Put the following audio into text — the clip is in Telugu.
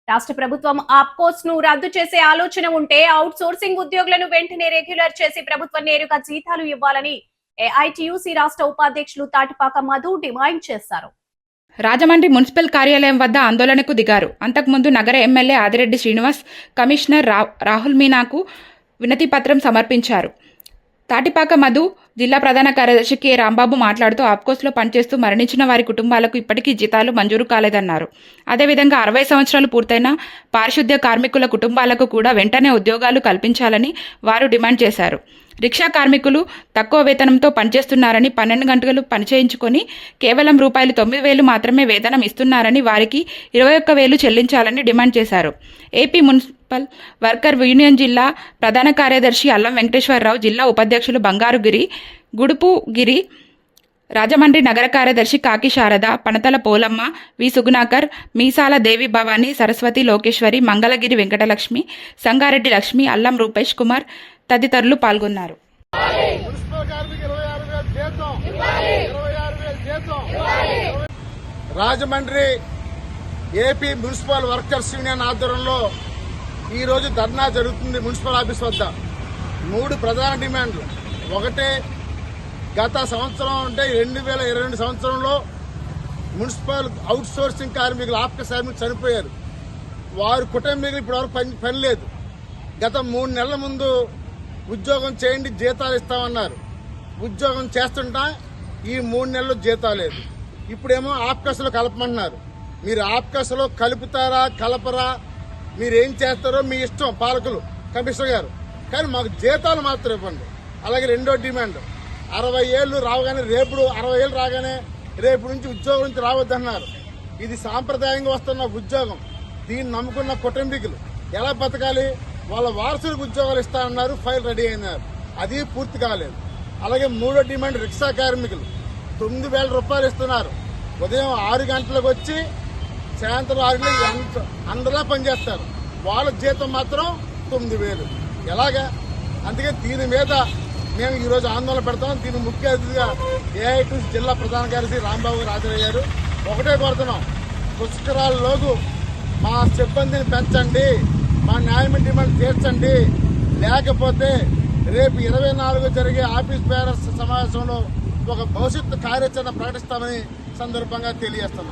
రాష్ట్ర ప్రభుత్వం ఆప్కోస్ ను రద్దు చేసే ఆలోచన ఉంటే అవుట్ సోర్సింగ్ ఉద్యోగులను వెంటనే రెగ్యులర్ చేసి ప్రభుత్వం నేరుగా జీతాలు ఇవ్వాలని ఏఐటియుసి రాష్ట్ర ఉపాధ్యక్షులు తాటిపాక మధు డిమాండ్ చేశారు. రాజమండ్రి మున్సిపల్ కార్యాలయం వద్ద ఆందోళనకు దిగారు. అంతకుముందు నగర ఎమ్మెల్యే ఆదిరెడ్డి శ్రీనివాస్, కమిషనర్ రాహుల్ మీనాకు వినతి పత్రం సమర్పించారు. తాటిపాక మధు, జిల్లా ప్రధాన కార్యదర్శి కె రాంబాబు మాట్లాడుతూ ఆప్కోస్లో పనిచేస్తూ మరణించిన వారి కుటుంబాలకు ఇప్పటికీ జీతాలు మంజూరు కాలేదన్నారు. అదేవిధంగా 60 సంవత్సరాలు పూర్తయిన పారిశుద్ధ్య కార్మికుల కుటుంబాలకు కూడా వెంటనే ఉద్యోగాలు కల్పించాలని వారు డిమాండ్ చేశారు. రిక్షా కార్మికులు తక్కువ వేతనంతో పనిచేస్తున్నారని, 12 గంటలు పనిచేయించుకొని కేవలం రూపాయలు 9,000 మాత్రమే వేతనం ఇస్తున్నారని, వారికి 21,000 చెల్లించాలని డిమాండ్ చేశారు. ఏపీ మున్సిపల్ వర్కర్ యూనియన్ జిల్లా ప్రధాన కార్యదర్శి అల్లం వెంకటేశ్వరరావు, జిల్లా ఉపాధ్యక్షులు బంగారుగిరి, గుడుపు గిరి, రాజమండ్రి నగర కార్యదర్శి కాకి శారద, పనతల పోలమ్మ, వి సుగుణాకర్, మీసాల దేవి భవాని, సరస్వతి లోకేశ్వరి, మంగళగిరి వెంకటలక్ష్మి, సంగారెడ్డి లక్ష్మి, అల్లం రూపేష్ కుమార్ తదితరులు పాల్గొన్నారు. Rajahmundry AP municipal workers union ఆధ్వర్యంలో ఈరోజు ధర్నా జరుగుతుంది. మున్సిపల్ ఆఫీస్ వద్ద 3 ప్రధాన డిమాండ్లు. ఒకటే, గత సంవత్సరం అంటే 2022 సంవత్సరంలో మున్సిపల్ అవుట్ సోర్సింగ్ కార్మికులు, ఆప్క కార్మికులు చనిపోయారు. వారి కుటుంబీకులు ఇప్పటివరకు పని లేదు. గత 3 నెలల ముందు ఉద్యోగం చేయండి జీతాలు ఇస్తామన్నారు. ఉద్యోగం చేస్తుంటా ఈ 3 నెలలు జీతాలు లేదు. ఇప్పుడేమో ఆప్కస్లో కలపమంటున్నారు. మీరు ఆప్కస్లో కలుపుతారా కలపరా, మీరేం చేస్తారో మీ ఇష్టం పాలకులు, కమిషనర్ గారు, కానీ మాకు జీతాలు మాత్రం ఇవ్వండి. అలాగే రెండో డిమాండ్, 60 ఏళ్ళు రావగానే రేపు 60 ఏళ్ళు రాగానే రేపు నుంచి ఉద్యోగం నుంచి రావద్దన్నారు. ఇది సాంప్రదాయంగా వస్తున్న ఉద్యోగం. దీన్ని నమ్ముకున్న కుటుంబీకులు ఎలా బతకాలి? వాళ్ళ వారసులకు ఉద్యోగాలు ఇస్తానన్నారు, ఫైల్ రెడీ అయినారు, అది పూర్తి కాలేదు. అలాగే మూడో డిమాండ్, రిక్షా కార్మికులు 9,000 రూపాయలు ఇస్తున్నారు. ఉదయం 6 గంటలకు వచ్చి సాయంత్రం 6 గంటలకు అందరిలా పనిచేస్తారు. వాళ్ళ జీతం మాత్రం 9,000. ఎలాగా? అందుకే దీని మీద మేము ఈరోజు ఆందోళన పెడతాం. దీని ముఖ్య అతిథిగా ఏఐటియుసి జిల్లా ప్రధాన కార్యదర్శి రాంబాబు గారు హాజరయ్యారు. ఒకటే కోరుతున్నాం, పుష్కరాల్లోగు మా సిబ్బందిని పెంచండి, మా న్యాయమైన డిమాండ్ తీర్చండి. లేకపోతే రేపు 24 జరిగే ఆఫీస్ బేరర్స్ సమావేశంలో ఒక భవిష్యత్తు కార్యాచరణ ప్రకటిస్తామని సందర్భంగా తెలియజేస్తున్నాం.